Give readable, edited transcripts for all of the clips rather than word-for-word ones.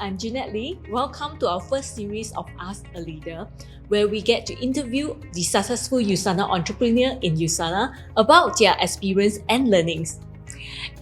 I'm Jeanette Lee. Welcome to our first series of Ask a Leader, where we get to interview the successful USANA entrepreneur in USANA about their experience and learnings.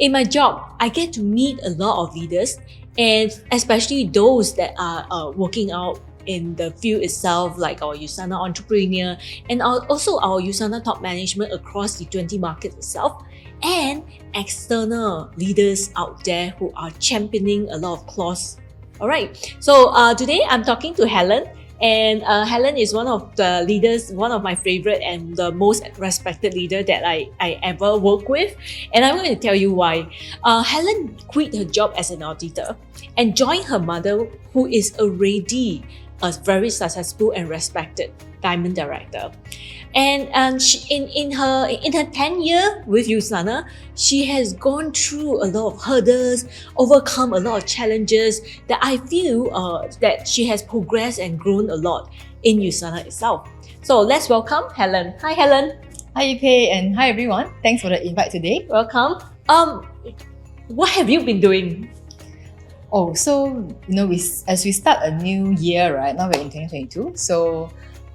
In my job, I get to meet a lot of leaders, and especially those that are working out in the field itself, like our USANA entrepreneur and also our USANA top management across the 20 markets itself, and external leaders out there who are championing a lot of cause. Alright, so today I'm talking to Helen, and Helen is one of the leaders, one of my favorite and the most respected leader that I ever work with, and I'm going to tell you why. Helen quit her job as an auditor and joined her mother, who is already a very successful and respected diamond director. And she, in her 10 year with USANA, she has gone through a lot of hurdles, overcome a lot of challenges that I feel that she has progressed and grown a lot in USANA itself. So let's welcome Helen. Hi Helen. Hi Yupei, and hi everyone. Thanks for the invite today. Welcome. What have you been doing? Oh, so as we start a new year, right? Now we're in 2022. So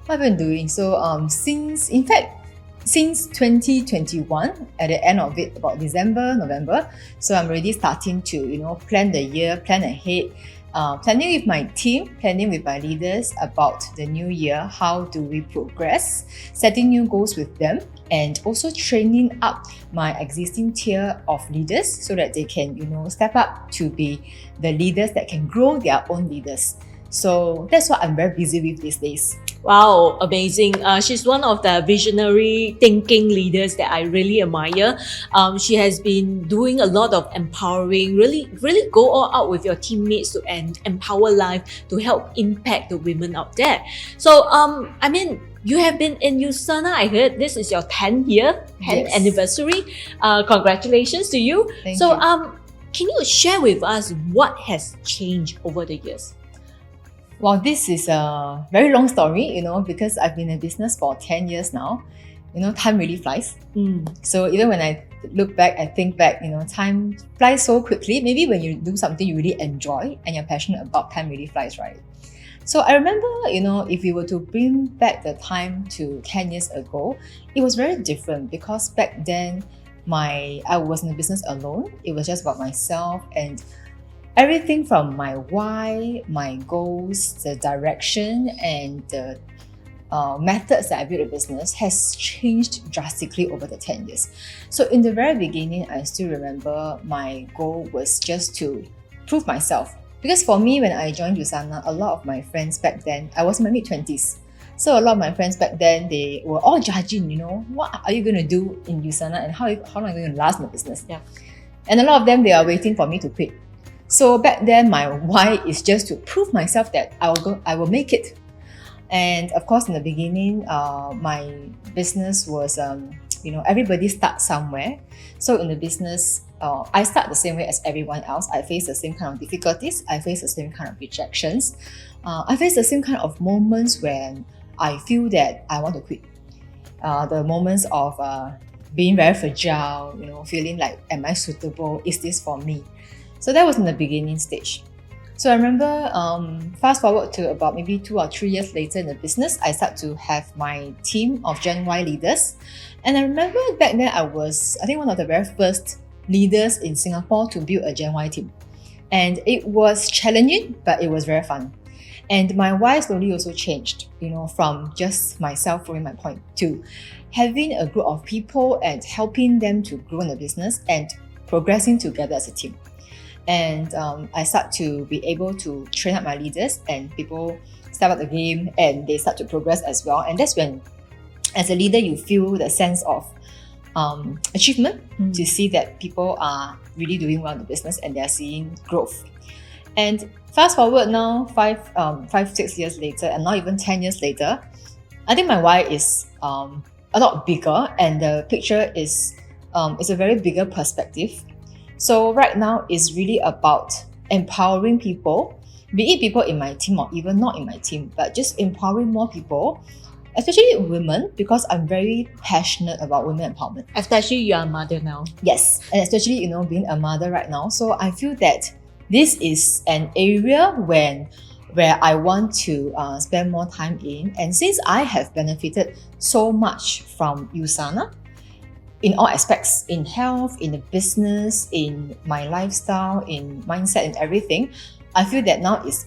what have I been doing? So since 2021, at the end of it, about December, November, so I'm already starting to plan the year, plan ahead, planning with my team, planning with my leaders about the new year. How do we progress? Setting new goals with them, and also training up my existing tier of leaders so that they can step up to be the leaders that can grow their own leaders. So that's what I'm very busy with these days. Wow, amazing. She's one of the visionary thinking leaders that I really admire. She has been doing a lot of empowering, really go all out with your teammates to empower life, to help impact the women out there. So, you have been in USANA, I heard this is your 10th Yes. anniversary. Congratulations to you. Thank so, you. can you share with us what has changed over the years? Well, this is a very long story, because I've been in business for 10 years now. Time really flies. So even when I look back, I think back, time flies so quickly. Maybe when you do something you really enjoy and you're passionate about, time really flies, right? So I remember, if you were to bring back the time to 10 years ago, it was very different because back then I was in the business alone. It was just about myself, and everything from my why, my goals, the direction, and the methods that I built a business has changed drastically over the 10 years. So in the very beginning, I still remember my goal was just to prove myself. Because for me, when I joined USANA, a lot of my friends back then, I was in my mid-20s. So a lot of my friends back then, they were all judging, what are you going to do in USANA and how long are you going to last in the business? Yeah. And a lot of them, they are waiting for me to quit. So back then, my why is just to prove myself that I will make it. And of course, in the beginning, my business was, everybody starts somewhere. So in the business, I start the same way as everyone else. I face the same kind of difficulties. I face the same kind of rejections. I face the same kind of moments when I feel that I want to quit. The moments of being very fragile, feeling like, am I suitable? Is this for me? So that was in the beginning stage. So I remember, fast forward to about maybe 2 or 3 years later in the business, I start to have my team of Gen Y leaders. And I remember back then I was, I think, one of the very first leaders in Singapore to build a Gen Y team. And it was challenging, but it was very fun. And my why slowly also changed, from just myself proving my point to having a group of people and helping them to grow in the business and progressing together as a team. And I start to be able to train up my leaders, and people step up the game and they start to progress as well. And that's when, as a leader, you feel the sense of achievement to see that people are really doing well in the business and they're seeing growth. And fast forward now, 5-6 years later, and not even 10 years later, I think my why is a lot bigger, and the picture is a very bigger perspective. So right now it's really about empowering people, be it people in my team or even not in my team, but just empowering more people, especially women, because I'm very passionate about women empowerment. Especially you are a mother now. Yes, and especially being a mother right now. So I feel that this is an area where I want to spend more time in. And since I have benefited so much from USANA, in all aspects, in health, in the business, in my lifestyle, in mindset and everything, I feel that now it's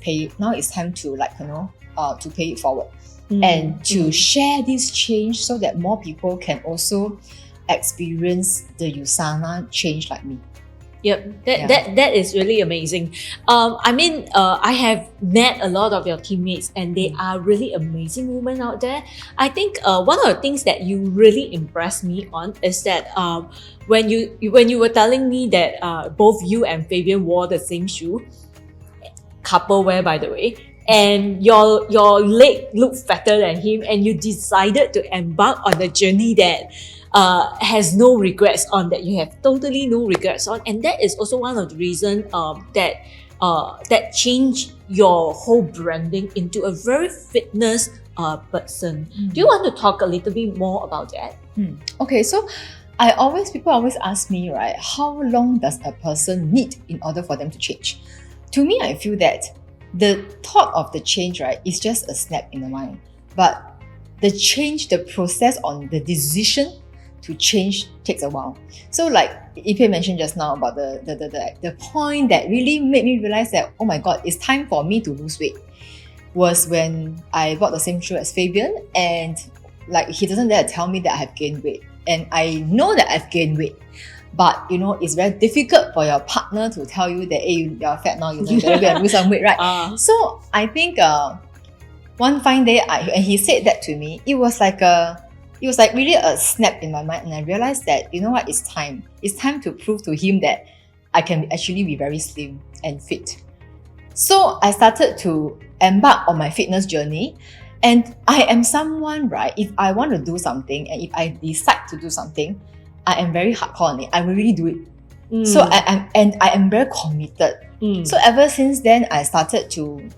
time to to pay it forward and to share this change so that more people can also experience the USANA change like me. Yep, that is really amazing. I have met a lot of your teammates, and they are really amazing women out there. I think one of the things that you really impressed me on is that when you were telling me that both you and Fabian wore the same shoe, couple wear by the way, and your leg looked fatter than him, and you decided to embark on the journey that has no regrets on, that you have totally no regrets on, and that is also one of the reasons that changed your whole branding into a very fitness person. Do you want to talk a little bit more about that? Okay, so people always ask me, right, how long does a person need in order for them to change? To me, I feel that the thought of the change, right, is just a snap in the mind, but the change, the process on the decision to change takes a while. So like Ipe mentioned just now about the point that really made me realize that, oh my god, it's time for me to lose weight, was when I bought the same shoe as Fabian, and like he doesn't dare tell me that I have gained weight, and I know that I've gained weight, but it's very difficult for your partner to tell you that, hey, you're fat now, you better lose some weight, right? So I think one fine day, and he said that to me, it was like really a snap in my mind, and I realized that, you know what, it's time to prove to him that I can actually be very slim and fit. So I started to embark on my fitness journey, and I am someone, right, if I want to do something and if I decide to do something, I am very hardcore on it. I will really do it. So I am very committed. So ever since then, I started to,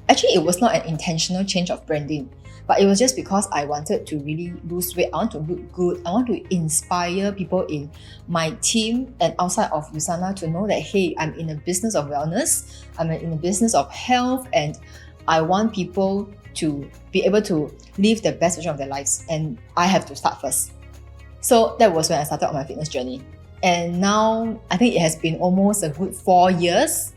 actually it was not an intentional change of branding, but it was just because I wanted to really lose weight. I want to look good. I want to inspire people in my team and outside of USANA to know that, hey, I'm in a business of wellness. I'm in a business of health, and I want people to be able to live the best version of their lives, and I have to start first. So that was when I started on my fitness journey. And now I think it has been almost a good 4 years.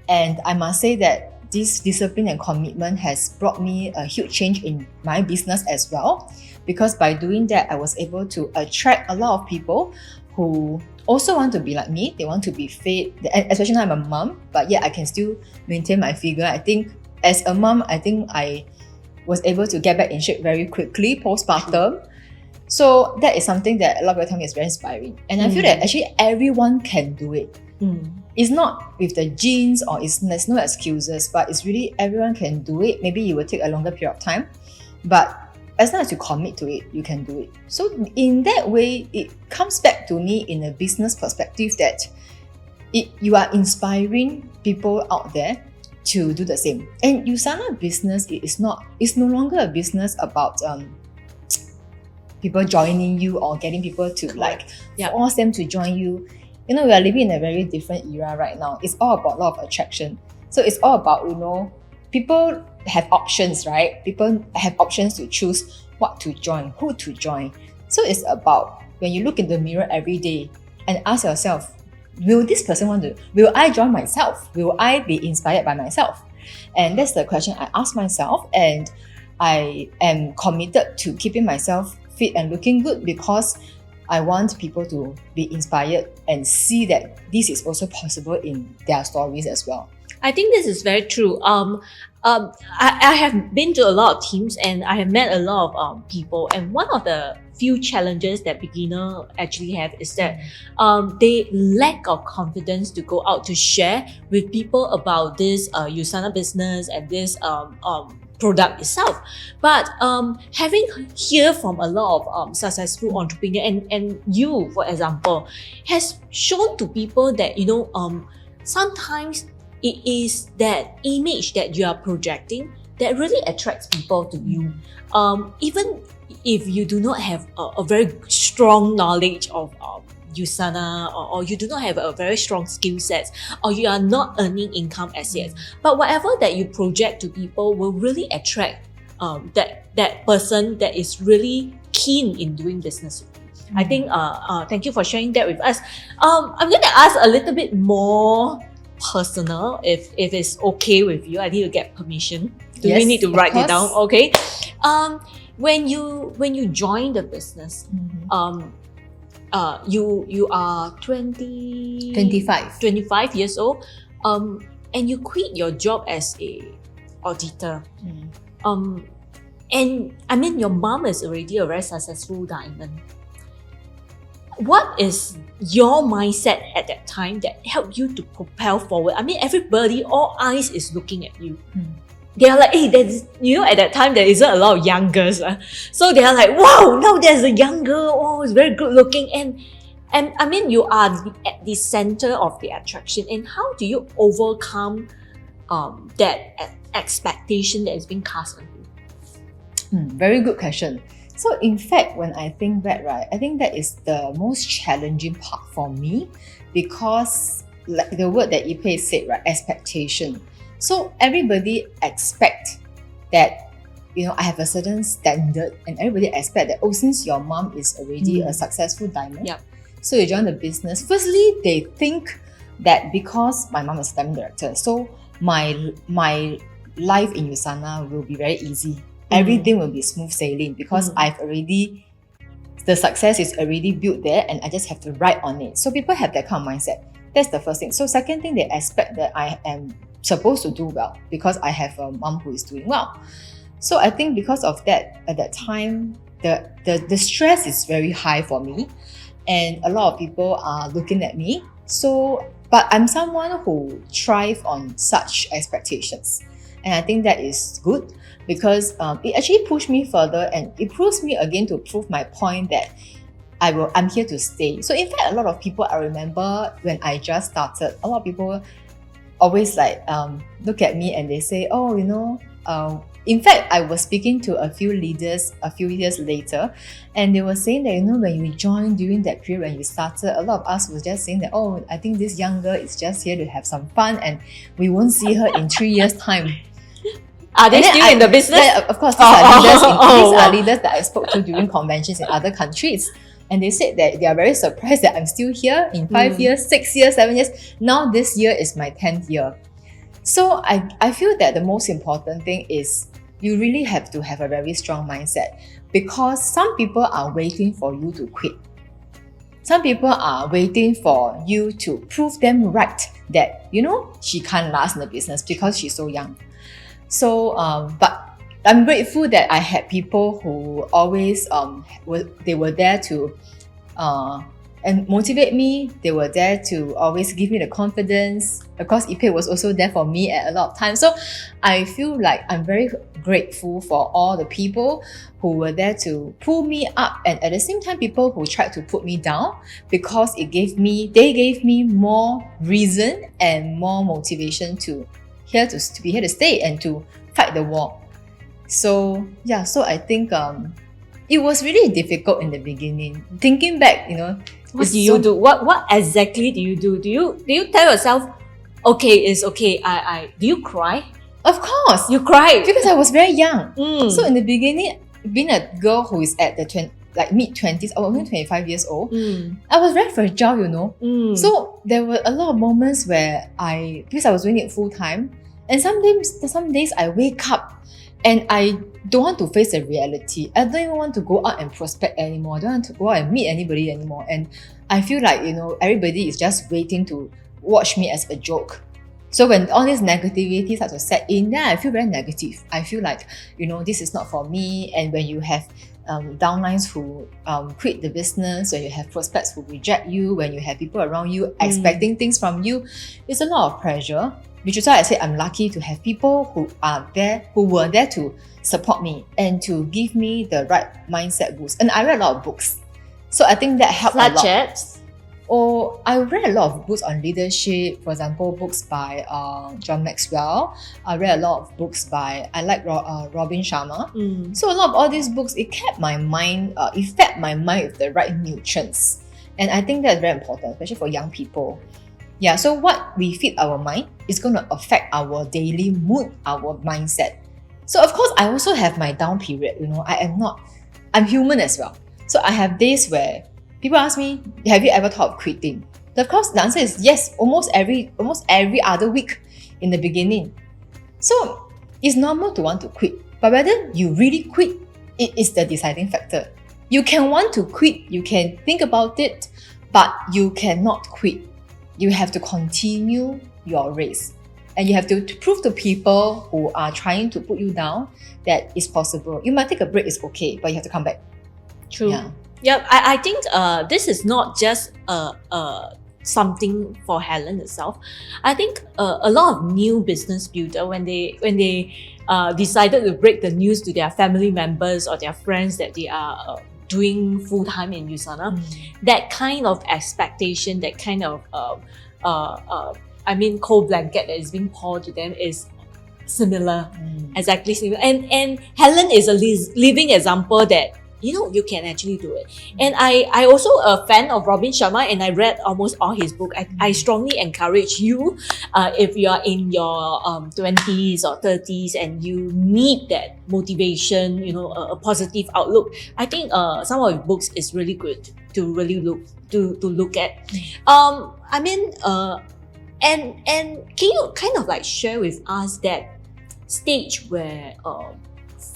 And I must say that this discipline and commitment has brought me a huge change in my business as well. Because by doing that, I was able to attract a lot of people who also want to be like me. They want to be fit, especially now I'm a mom, but yet I can still maintain my figure. I think as a mom, I was able to get back in shape very quickly postpartum. So that is something that a lot of people tell me is very inspiring. And I feel that actually everyone can do it. It's not with the genes, or there's no excuses, but it's really everyone can do it. Maybe you will take a longer period of time, but as long as you commit to it, you can do it. So in that way, it comes back to me in a business perspective that you are inspiring people out there to do the same. And USANA business is no longer a business about people joining you or getting people to force them to join you. We are living in a very different era right now. It's all about law of attraction. So it's all about, people have options, right? People have options to choose what to join, who to join. So it's about when you look in the mirror every day and ask yourself, will I join myself? Will I be inspired by myself? And that's the question I ask myself, and I am committed to keeping myself fit and looking good because I want people to be inspired and see that this is also possible in their stories as well. I think this is very true. I have been to a lot of teams, and I have met a lot of people, and one of the few challenges that beginners actually have is that they lack of confidence to go out to share with people about this USANA business and this product itself. But having hear from a lot of successful entrepreneurs, and you, for example, has shown to people that sometimes it is that image that you are projecting that really attracts people to you. Even if you do not have a very strong knowledge of USANA, or you do not have a very strong skill set, or you are not earning income as yet. But whatever that you project to people will really attract that person that is really keen in doing business with you. I think thank you for sharing that with us. I'm going to ask a little bit more personal, if it's okay with you. I need to get permission. Do we need to write it down? Okay. When you join the business, you are 25 years old, and you quit your job as a auditor. And I mean, your mom is already a very successful diamond. What is your mindset at that time that helped you to propel forward? I mean, everybody, all eyes is looking at you. They are like, hey, at that time, there isn't a lot of young girls. So they are like, wow, now there's a young girl. Oh, it's very good looking. And I mean, you are at the center of the attraction. And how do you overcome that expectation that is being cast on you? Very good question. So in fact, when I think back, right, I think that is the most challenging part for me, because like the word that Ipe said, right, expectation. So everybody expect that, I have a certain standard, and everybody expect that, since your mom is already a successful diamond, so you join the business. Firstly, they think that because my mom is a diamond director, so my life in USANA will be very easy. Everything will be smooth sailing because the success is already built there, and I just have to ride on it. So people have that kind of mindset. That's the first thing. So second thing, they expect that I am supposed to do well because I have a mom who is doing well. So I think because of that, at that time, the stress is very high for me, and a lot of people are looking at me. So, but I'm someone who thrives on such expectations, and I think that is good, because it actually pushed me further, and it proves me again to prove my point that I'm here to stay. So in fact, a lot of people, I remember when I just started, a lot of people always look at me and they say, in fact, I was speaking to a few leaders a few years later, and they were saying that, when you joined during that period when you started, a lot of us was just saying that, I think this young girl is just here to have some fun, and we won't see her in 3 years' time. Are they still in the business? Yeah, of course, these are leaders that I spoke to during conventions in other countries. And they said that they are very surprised that I'm still here in 5 years, 6 years, 7 years. Now this year is my 10th year. So I feel that the most important thing is you really have to have a very strong mindset, because some people are waiting for you to quit. Some people are waiting for you to prove them right that, she can't last in the business because she's so young. So, but I'm grateful that I had people who always they were there to and motivate me. They were there to always give me the confidence. Of course, Ipe was also there for me at a lot of times. So I feel like I'm very grateful for all the people who were there to pull me up, and at the same time, people who tried to put me down, because they gave me more reason and more motivation to be here to stay and to fight the war. So I think it was really difficult in the beginning. Thinking back, what do you do? What exactly do you do? Do you tell yourself, okay, it's okay? Do you cry? Of course, you cry because I was very young. So in the beginning, being a girl who is at the mid-20s, I was only 25 years old. I was very fragile, So there were a lot of moments where because I was doing it full time, and some days I wake up and I don't want to face the reality. I don't even want to go out and prospect anymore. I don't want to go out and meet anybody anymore. And I feel like, everybody is just waiting to watch me as a joke. So when all this negativity starts to set in, then I feel very negative. I feel like, this is not for me. And when you have downlines who quit the business, when you have prospects who reject you, when you have people around you expecting things from you, it's a lot of pressure. Which is why I say I'm lucky to have people who were there to support me and to give me the right mindset boost. And I read a lot of books, so I think that helped a lot. I read a lot of books on leadership. For example, books by John Maxwell. I read a lot of books I like Robin Sharma. So a lot of all these books, it kept my mind, it fed my mind with the right nutrients. And I think that's very important, especially for young people. Yeah, so what we feed our mind is going to affect our daily mood, our mindset. So of course, I also have my down period. I'm human as well. So I have days where people ask me, have you ever thought of quitting? Of course, the answer is yes, almost every other week in the beginning. So it's normal to want to quit, but whether you really quit, it is the deciding factor. You can want to quit, you can think about it, but you cannot quit. You have to continue your race. And you have to prove to people who are trying to put you down that it's possible. You might take a break, it's okay, but you have to come back. True. Yeah. Yeah, I think this is not just something for Helen herself. I think a lot of new business builder, when they decided to break the news to their family members or their friends that they are doing full time in USANA, that kind of expectation, that kind of cold blanket that is being poured to them is similar, exactly similar. And Helen is a living example that you can actually do it. And I also a fan of Robin Sharma, and I read almost all his book. I strongly encourage you, if you are in your 20s or 30s and you need that motivation, a positive outlook, I think some of his books is really good to really look at. And can you kind of like share with us that stage where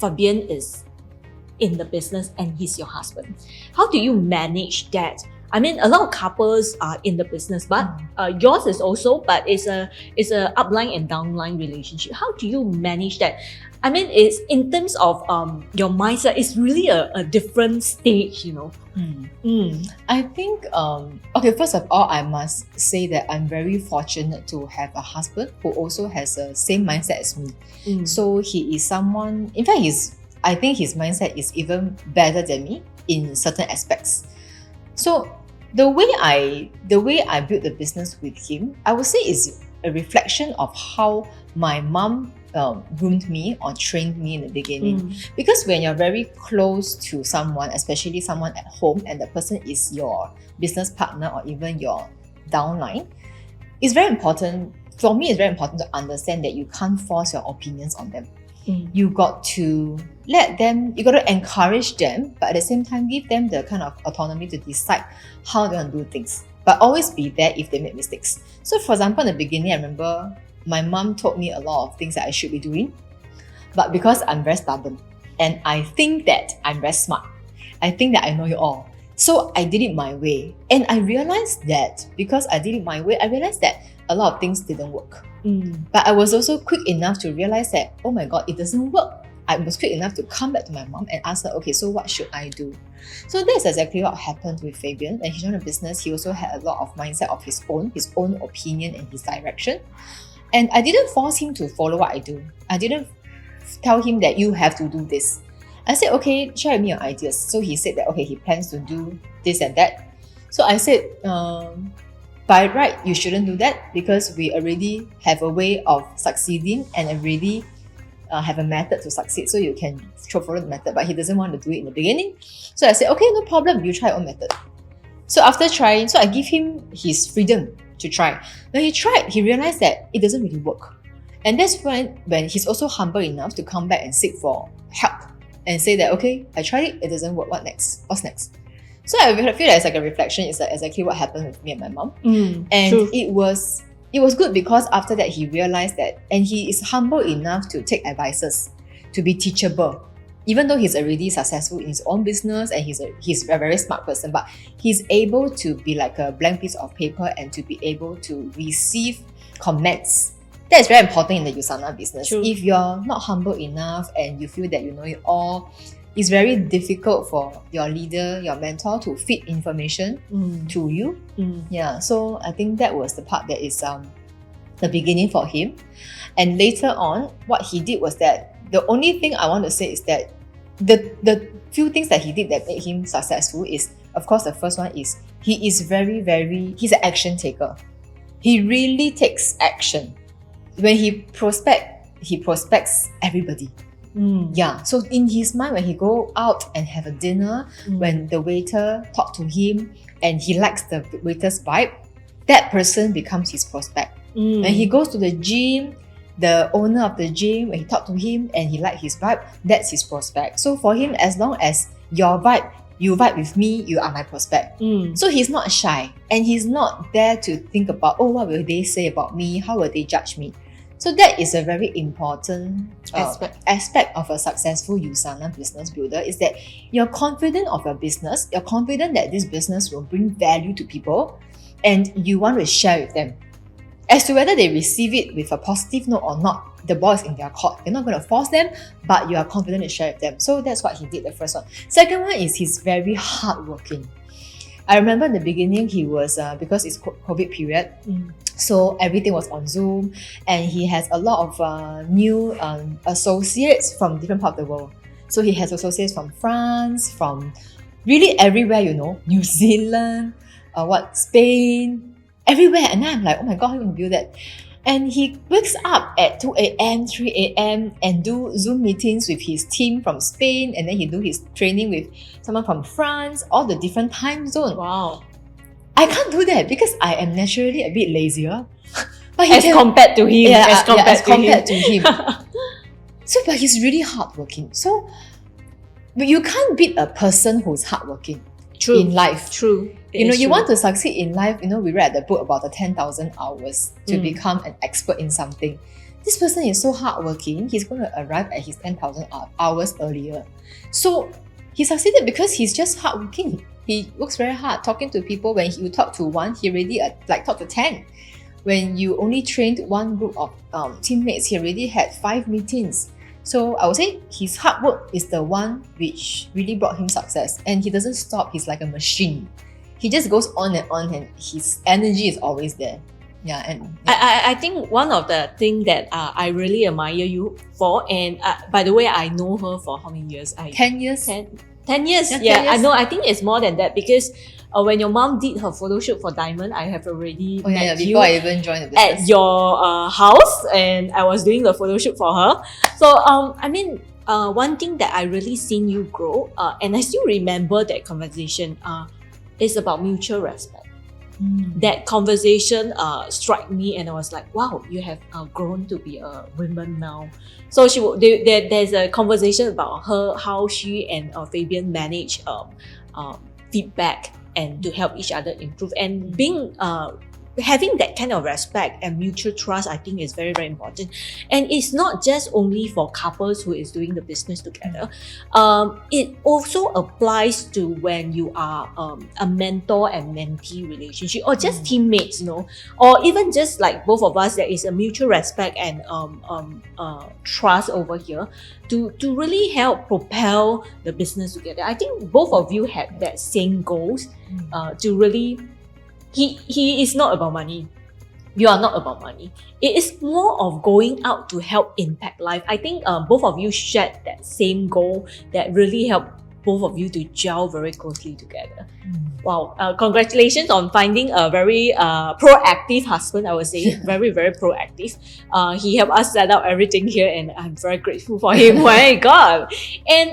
Fabian is in the business and he's your husband? How do you manage that? I mean, a lot of couples are in the business, but yours is also, but it's a upline and downline relationship. How do you manage that? I mean, it's in terms of your mindset, it's really a different stage, I think, first of all, I must say that I'm very fortunate to have a husband who also has the same mindset as me. So he is someone, in fact, I think his mindset is even better than me in certain aspects. So the way I built the business with him, I would say is a reflection of how my mom groomed me or trained me in the beginning. Because when you're very close to someone, especially someone at home, and the person is your business partner or even your downline, it's very important, for me it's very important to understand that you can't force your opinions on them. You got to let them, you got to encourage them, but at the same time give them the kind of autonomy to decide how they want to do things. But always be there if they make mistakes. So for example, in the beginning, I remember my mom told me a lot of things that I should be doing, but because I'm very stubborn and I think that I'm very smart, I think that I know it all, so I did it my way. And I realized that because I did it my way, I realized that a lot of things didn't work. But I was also quick enough to realize that, oh my God, it doesn't work. I was quick enough to come back to my mom and ask her, okay, so what should I do? So that's exactly what happened with Fabian. When he joined the business, he also had a lot of mindset of his own opinion and his direction. And I didn't force him to follow what I do. I didn't tell him that you have to do this. I said, okay, share with me your ideas. So he said that, okay, he plans to do this and that. So I said, by right, you shouldn't do that because we already have a way of succeeding and already have a method to succeed, so you can follow the method. But he doesn't want to do it in the beginning. So I said, okay, no problem, you try your own method. So after trying, so I give him his freedom to try. When he tried, he realized that it doesn't really work. And that's when he's also humble enough to come back and seek for help and say that, okay, I tried it doesn't work, what next? What's next? So I feel that it's like a reflection. It's like exactly what happened with me and my mom. And true. It was good because after that he realized that, and he is humble enough to take advices, to be teachable. Even though he's already successful in his own business and he's a very smart person, but he's able to be like a blank piece of paper and to be able to receive comments. That is very important in the USANA business. True. If you're not humble enough and you feel that you know it all, it's very difficult for your leader, your mentor to feed information to you. Yeah, so I think that was the part that is the beginning for him. And later on, what he did was that the only thing I want to say is that the few things that he did that made him successful is, of course, the first one is he is he's an action taker. He really takes action. When he prospects everybody. Yeah, so in his mind, when he go out and have a dinner, when the waiter talk to him and he likes the waiter's vibe, that person becomes his prospect. When he goes to the gym, the owner of the gym, when he talk to him and he like his vibe, that's his prospect. So for him, as long as your vibe, you vibe with me, you are my prospect. So he's not shy and he's not there to think about, oh, what will they say about me? How will they judge me? So that is a very important aspect of a successful USANA business builder, is that you're confident of your business, you're confident that this business will bring value to people, and you want to share with them. As to whether they receive it with a positive note or not, the ball is in their court. You're not going to force them, but you are confident to share with them. So that's what he did, the first one. Second one is he's very hardworking. I remember in the beginning, he was, because it's COVID period, so everything was on Zoom, and he has a lot of new associates from different parts of the world. So he has associates from France, from really everywhere, New Zealand, Spain, everywhere. And then I'm like, oh my God, how are you going to do that? And he wakes up at 2 a.m., 3 a.m. and do Zoom meetings with his team from Spain, and then he do his training with someone from France, all the different time zones. Wow. I can't do that because I am naturally a bit lazier. But compared to him. As compared to him. So, but he's really hardworking. So, but you can't beat a person who's hardworking. True. In life. True. You want to succeed in life, we read the book about the 10,000 hours to become an expert in something. This person is so hardworking, he's going to arrive at his 10,000 hours earlier. So he succeeded because he's just hardworking. He works very hard talking to people. When you talk to one, he already talk to 10. When you only trained one group of teammates, he already had 5 meetings. So I would say his hard work is the one which really brought him success. And he doesn't stop. He's like a machine. He just goes on, and his energy is always there. Yeah, and I think one of the things that I really admire you for, and by the way, I know her for how many years? 10 years. 10 years. Yeah, 10 years. I know. I think it's more than that because when your mom did her photo shoot for Diamond, I have already met you before I even joined the business. At your house, and I was doing the photo shoot for her. So one thing that I really seen you grow, and I still remember that conversation, is about mutual respect. That conversation struck me, and I was like, wow, you have grown to be a woman now. So there's a conversation about how she and Fabian manage feedback and to help each other improve, and being having that kind of respect and mutual trust, I think is very, very important. And it's not just only for couples who is doing the business together. It also applies to when you are a mentor and mentee relationship, or just teammates, or even just like both of us, there is a mutual respect and trust over here to really help propel the business together. I think both of you had that same goals to really. He is not about money. You are not about money. It is more of going out to help impact life. I think both of you shared that same goal that really helped both of you to gel very closely together. Wow. Congratulations on finding a very proactive husband, I would say. Very, very proactive. He helped us set up everything here, and I'm very grateful for him. My God. And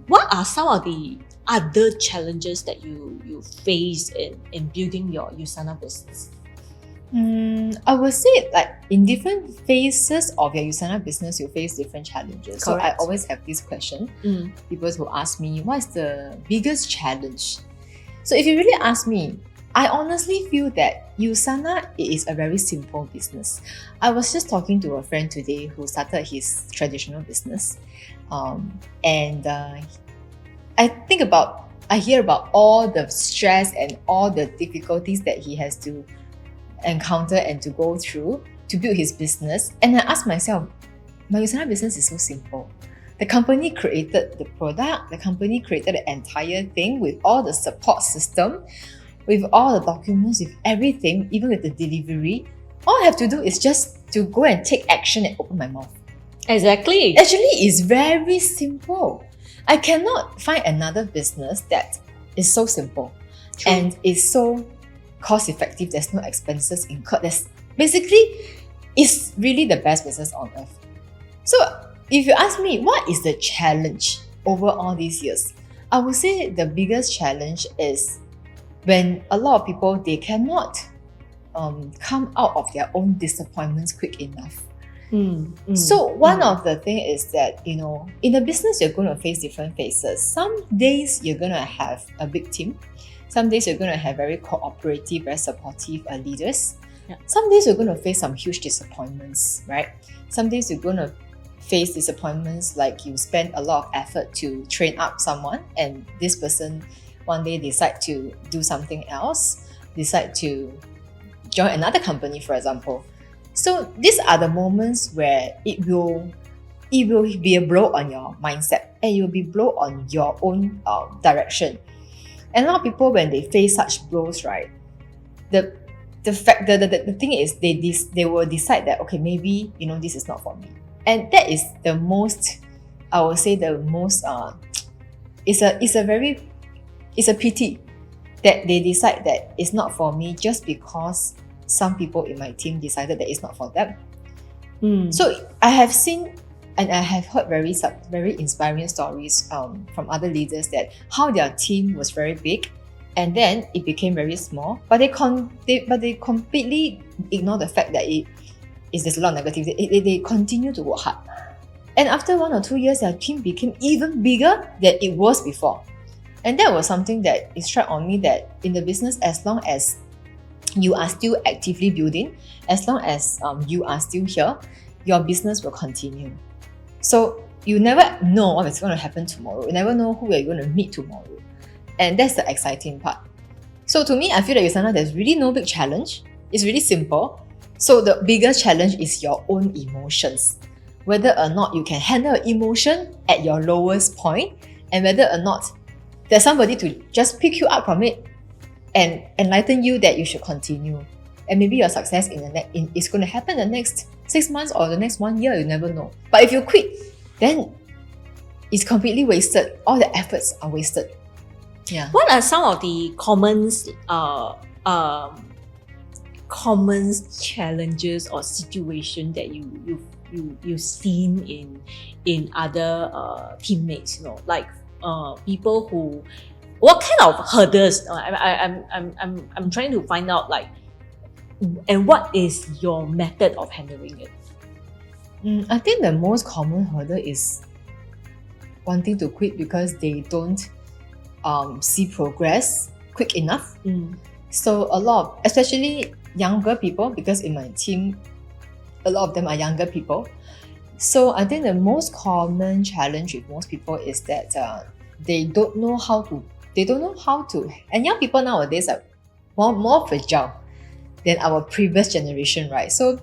what are some of the other challenges that you face in building your USANA business? I would say in different phases of your USANA business, you face different challenges. Correct. So I always have this question. People who ask me, what's the biggest challenge? So if you really ask me, I honestly feel that USANA is a very simple business. I was just talking to a friend today who started his traditional business. I hear about all the stress and all the difficulties that he has to encounter and to go through to build his business. And I ask myself, my USANA business is so simple. The company created the product, the company created the entire thing with all the support system, with all the documents, with everything, even with the delivery. All I have to do is just to go and take action and open my mouth. Exactly. Actually, it's very simple. I cannot find another business that is so simple. True. And is so cost effective. There's no expenses incurred. It's really the best business on earth. So if you ask me, what is the challenge over all these years? I would say the biggest challenge is when a lot of people, they cannot come out of their own disappointments quick enough. So one of the thing is that, you know, in a business, you're going to face different phases. Some days you're going to have a big team. Some days you're going to have very cooperative, very supportive leaders. Yeah. Some days you're going to face some huge disappointments, right? Some days you're going to face disappointments like you spend a lot of effort to train up someone and this person one day decide to do something else, decide to join another company, for example. So these are the moments where it will be a blow on your mindset and it will be blow on your own direction. And a lot of people, when they face such blows, right, the thing is they will decide that, okay, maybe, you know, this is not for me. And that is the most, I would say the most it's a pity that they decide that it's not for me just because some people in my team decided that it's not for them. So I have seen and I have heard very inspiring stories from other leaders that how their team was very big and then it became very small, but they completely ignore the fact that there's a lot of negativity. They continue to work hard. And after 1 or 2 years, their team became even bigger than it was before. And that was something that it struck on me that in the business, as long as you are still actively building, as long as you are still here, your business will continue. So you never know what is going to happen tomorrow. You never know who you're going to meet tomorrow. And that's the exciting part. So to me, I feel that USANA, there's really no big challenge. It's really simple. So the biggest challenge is your own emotions. Whether or not you can handle emotion at your lowest point, and whether or not there's somebody to just pick you up from it and enlighten you that you should continue. And maybe your success is going to happen the next 6 months or the next 1 year, you never know. But if you quit, then it's completely wasted. All the efforts are wasted. Yeah. What are some of the common challenges or situation that you've seen in other teammates? You know, like people who, what kind of hurdles? I'm trying to find out, like, and what is your method of handling it? I think the most common hurdle is wanting to quit because they don't see progress quick enough. So a lot of, especially younger people, because in my team, a lot of them are younger people. So I think the most common challenge with most people is that they don't know how to, and young people nowadays are more fragile than our previous generation, right? So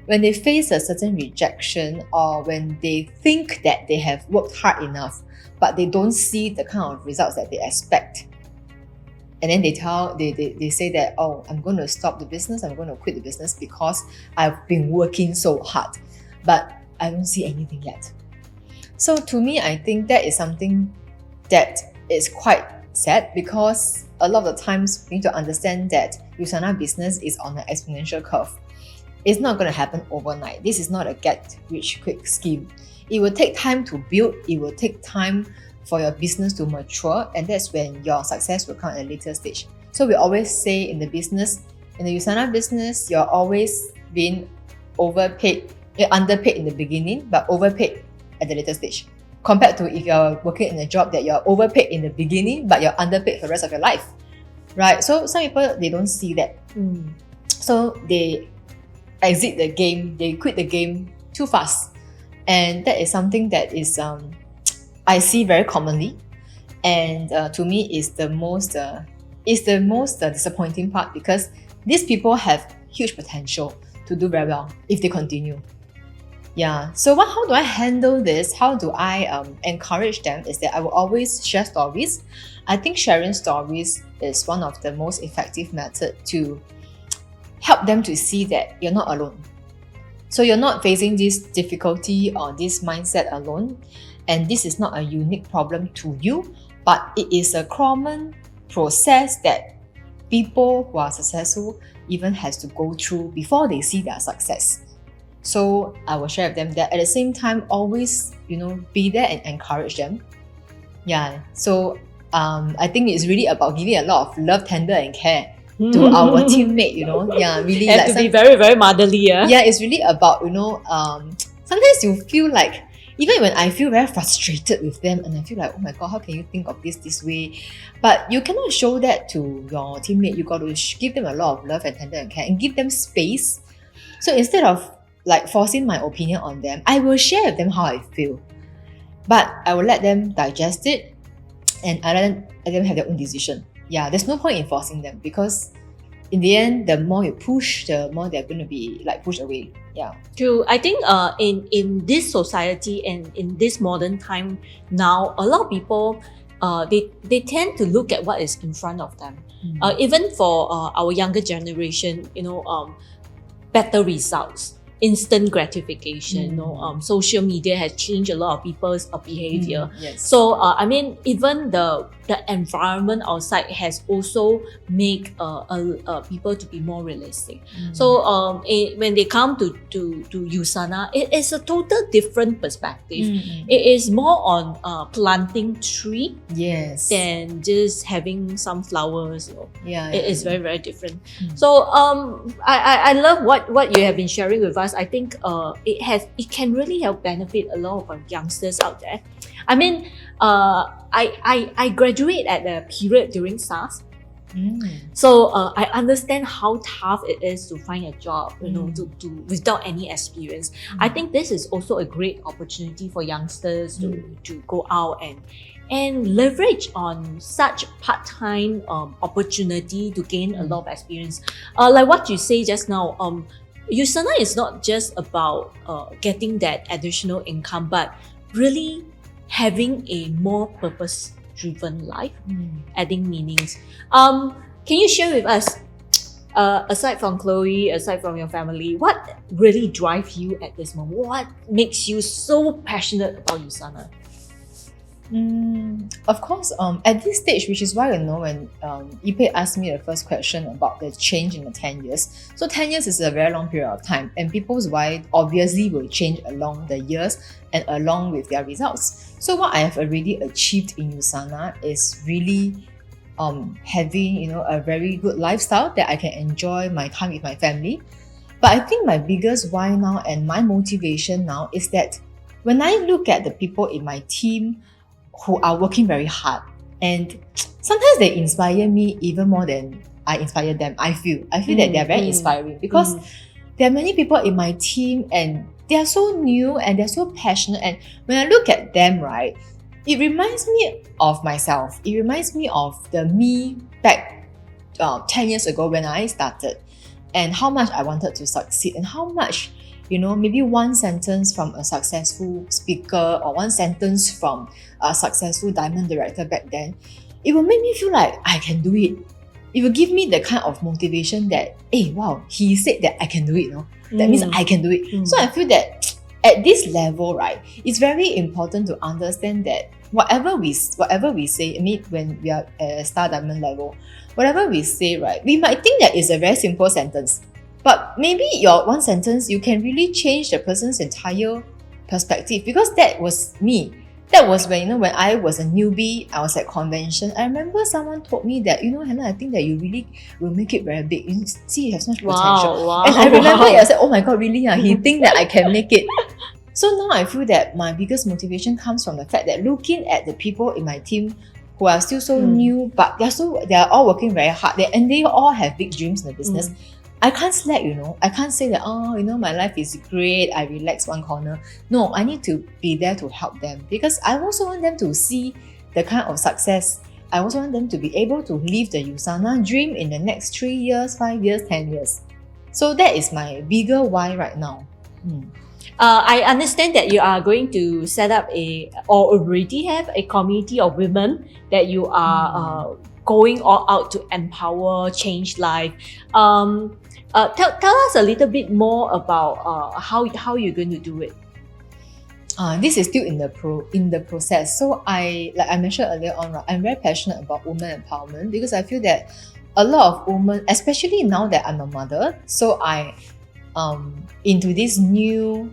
when they face a certain rejection or when they think that they have worked hard enough, but they don't see the kind of results that they expect, and then they say that, oh, I'm going to stop the business, I'm going to quit the business because I've been working so hard, but I don't see anything yet. So to me, I think that is something that is quite sad, because a lot of the times we need to understand that USANA business is on an exponential curve. It's not going to happen overnight. This is not a get-rich-quick scheme. It will take time to build. It will take time for your business to mature, and that's when your success will come at a later stage. So we always say in the business, in the USANA business, you're always being underpaid in the beginning, but overpaid at the later stage. Compared to if you're working in a job that you're overpaid in the beginning, but you're underpaid for the rest of your life, right? So some people, they don't see that. So they exit the game, they quit the game too fast. And that is something that is I see very commonly, and to me is the most disappointing part, because these people have huge potential to do very well if they continue. Yeah. So how do I handle this? How do I encourage them? Is that I will always share stories. I think sharing stories is one of the most effective methods to help them to see that you're not alone. So you're not facing this difficulty or this mindset alone, and this is not a unique problem to you, but it is a common process that people who are successful even has to go through before they see their success. So I will share with them that. At the same time, always, be there and encourage them. Yeah. So I think it's really about giving a lot of love, tender, and care to our teammate, Yeah, really. Have to be very, very motherly. Yeah, it's really about, sometimes you feel like, even when I feel very frustrated with them and I feel like, oh my God, how can you think of this way? But you cannot show that to your teammate. You got to give them a lot of love and tender and care and give them space. So instead of like forcing my opinion on them, I will share with them how I feel. But I will let them digest it and I let them have their own decision. Yeah, there's no point in forcing them because in the end, the more you push, the more they're going to be like pushed away. Yeah. True. I think in this society and in this modern time now, a lot of people they tend to look at what is in front of them. Even for our younger generation, better results, instant gratification. Social media has changed a lot of people's behavior. Yes. So even the environment outside has also make people to be more realistic. So when they come to USANA, it is a total different perspective. It is more on planting tree than just having some flowers. It is very, very different. So I love what you have been sharing with us. I think it can really help benefit a lot of our youngsters out there. I mean, I graduate at a period during SARS. So I understand how tough it is to find a job, to without any experience. I think this is also a great opportunity for youngsters to go out and leverage on such part-time opportunity to gain a lot of experience. Like what you say just now, USANA is not just about getting that additional income, but really having a more purpose-driven life, adding meanings. Can you share with us, aside from Chloe, aside from your family, what really drives you at this moment? What makes you so passionate about USANA? Of course, at this stage, which is why when Ipe asked me the first question about the change in the 10 years. So 10 years is a very long period of time, and people's why obviously will change along the years and along with their results. So what I have already achieved in USANA is really having a very good lifestyle that I can enjoy my time with my family. But I think my biggest why now and my motivation now is that when I look at the people in my team who are working very hard, and sometimes they inspire me even more than I inspire them. I feel that they're very inspiring because there are many people in my team and they are so new and they're so passionate, and when I look at them, right, it reminds me of myself. It reminds me of the me back 10 years ago when I started, and how much I wanted to succeed, and how much maybe one sentence from a successful speaker or one sentence from a successful diamond director back then, it will make me feel like I can do it. It will give me the kind of motivation that, hey, wow, he said that I can do it. That means I can do it. So I feel that at this level, right, it's very important to understand that whatever we say, when we are at a star diamond level, whatever we say, right, we might think that it's a very simple sentence. But maybe your one sentence, you can really change the person's entire perspective, because that was me. That was when I was a newbie, I was at convention. I remember someone told me that, Hannah, I think that you really will make it very big. You see, you have so much potential. Wow, and I remember I said, oh my God, really? He think that I can make it. So now I feel that my biggest motivation comes from the fact that looking at the people in my team who are still so new, but they are all working very hard, and they all have big dreams in the business. I can't slack, I can't say that, my life is great, I relax one corner. No, I need to be there to help them, because I also want them to see the kind of success. I also want them to be able to live the USANA dream in the next 3 years, 5 years, 10 years. So that is my bigger why right now. I understand that you are going to set up or already have a community of women that you are going all out to empower, change life. Tell us a little bit more about how you're going to do it. This is still in the process. So like I mentioned earlier on, right, I'm very passionate about women empowerment, because I feel that a lot of women, especially now that I'm a mother, so I into this new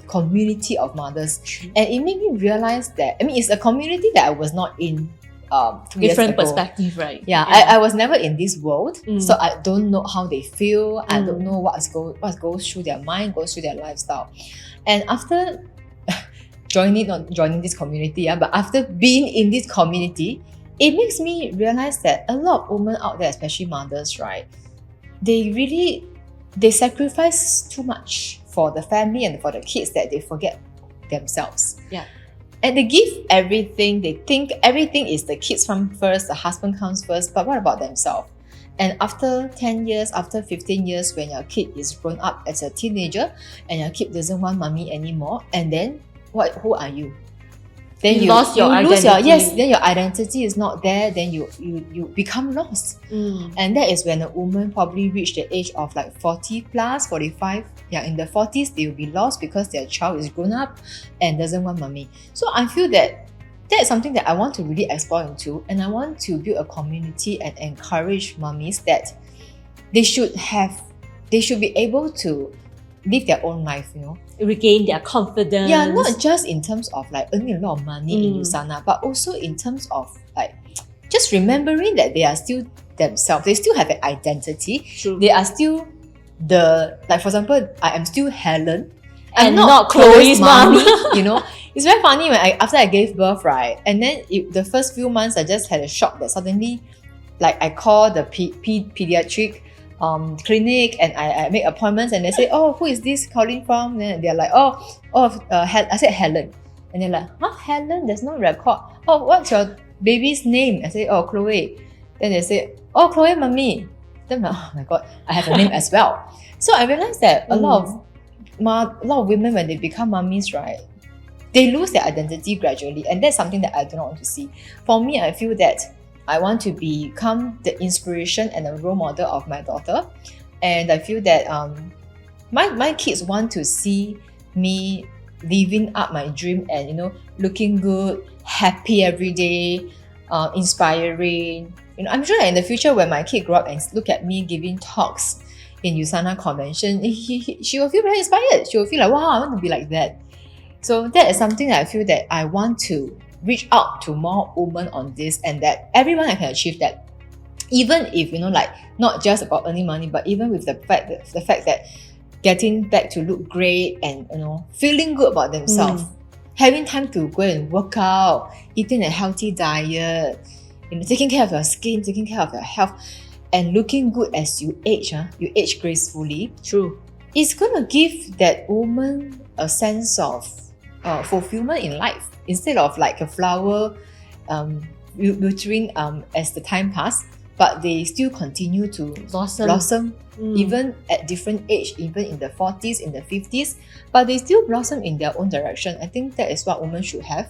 community of mothers, and it made me realize that it's a community that I was not in 2 years Different ago. perspective, right? Yeah, I was never in this world, so I don't know how they feel. I don't know what goes through their mind, goes through their lifestyle. And after not joining this community, but after being in this community, it makes me realize that a lot of women out there, especially mothers, right, they sacrifice too much for the family and for the kids that they forget themselves. Yeah. And they give everything, they think everything is the kids come first, the husband comes first, but what about themselves? And after 10 years, after 15 years, when your kid is grown up as a teenager and your kid doesn't want mommy anymore, and then who are you? Then you lost your identity. Then your identity is not there, then you become lost. And that is when a woman probably reach the age of like 40 plus, 45. Yeah, in the 40s, they will be lost because their child is grown up and doesn't want mommy. So I feel that is something that I want to really explore into, and I want to build a community and encourage mummies that they should be able to live their own life, regain their confidence. Yeah, not just in terms of like earning a lot of money in USANA, but also in terms of like just remembering that they are still themselves. They still have an identity. True. They are still for example, I am still Helen. And not Chloe's mom. It's very funny when after I gave birth, right? And then the first few months, I just had a shock that suddenly, like I call the pediatric clinic and I make appointments, and they say, oh, who is this calling from? Then they're like, I said Helen. And they're like, Helen, there's no record. Oh, what's your baby's name? I say, oh, Chloe. Then they say, oh, Chloe, mommy. Then I'm like, oh my God, I have a name as well. So I realized that a lot of women, when they become mummies, right, they lose their identity gradually, and that's something that I do not want to see. For me, I feel that I want to become the inspiration and a role model of my daughter, and I feel that my kids want to see me living up my dream and looking good, happy every day, inspiring. I'm sure that in the future when my kid grow up and look at me giving talks in USANA convention, she will feel very inspired. She will feel like, wow, I want to be like that. So that is something that I feel that I want to reach out to more women on this, and that everyone can achieve that. Even if, not just about earning money, but even with the fact that getting back to look great and, feeling good about themselves, having time to go and work out, eating a healthy diet, taking care of your skin, taking care of your health, and looking good as you age, you age gracefully. True. It's going to give that woman a sense of fulfillment in life, instead of like a flower wiltering as the time passes, but they still continue to blossom even at different age, even in the 40s, in the 50s, but they still blossom in their own direction. I think that is what women should have.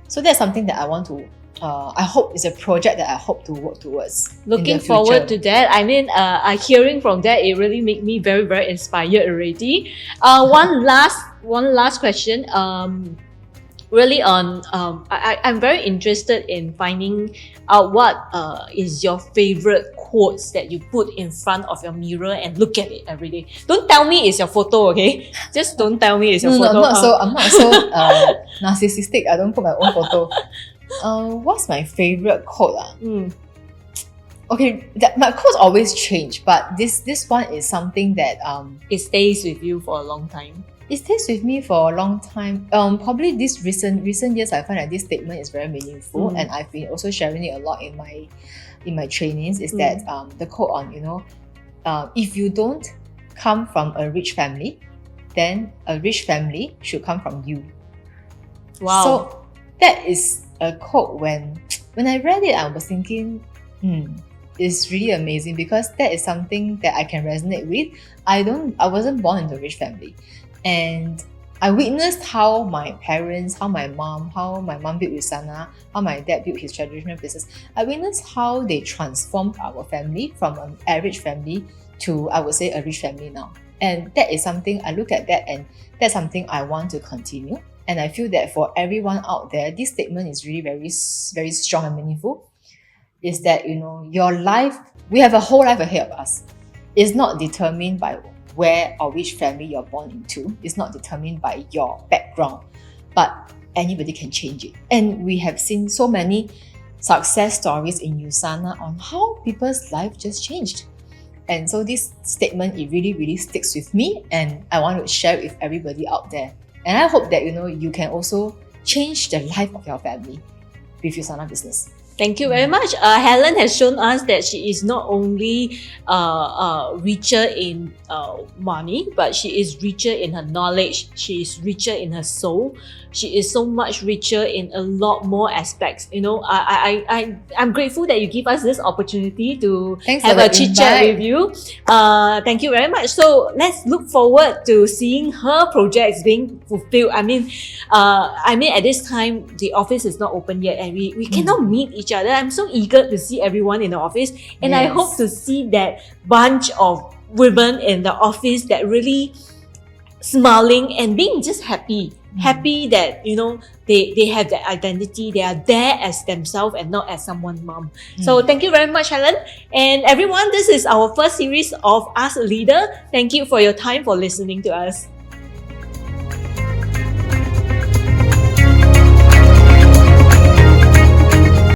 So that's something that I want to I hope it's a project that I hope to work towards. Looking forward to that. Hearing from that, it really made me very, very inspired already. One last question. Really I'm very interested in finding out what is your favorite quotes that you put in front of your mirror and look at it every day. Don't tell me it's your photo, okay? Just don't tell me it's your photo. I'm not so narcissistic. I don't put my own photo. What's my favorite quote? Okay, my quotes always change, but this one is something that it stays with you for a long time. It stays with me for a long time. Probably this recent years, I find that this statement is very meaningful, and I've been also sharing it a lot in my trainings. Is that the quote on if you don't come from a rich family, then a rich family should come from you. Wow. So that is a quote. When I read it, I was thinking, it's really amazing, because that is something that I can resonate with. I wasn't born in a rich family, and I witnessed how my parents, how my mom built USANA, how my dad built his traditional business. I witnessed how they transformed our family from an average family to, I would say, a rich family now. And that is something, I look at that, and that's something I want to continue. And I feel that for everyone out there, this statement is really very, very strong and meaningful. Is that, your life, we have a whole life ahead of us. It's not determined by where or which family you're born into. It's not determined by your background, but anybody can change it. And we have seen so many success stories in USANA on how people's life just changed. And so this statement, it really, really sticks with me, and I want to share it with everybody out there. And I hope that you can also change the life of your family with USANA business. Thank you very much. Helen has shown us that she is not only richer in money, but she is richer in her knowledge. She is richer in her soul. She is so much richer in a lot more aspects. I'm grateful that you give us this opportunity to have a chit chat with you. Thank you very much. So let's look forward to seeing her projects being fulfilled. I mean, at this time the office is not open yet, and we cannot meet each other. I'm so eager to see everyone in the office, and I hope to see that bunch of women in the office that really smiling and being just happy that they have that identity. They are there as themselves and not as someone's mom. So thank you very much, Helen. And everyone, this is our first series of Ask a Leader. Thank you for your time for listening to us.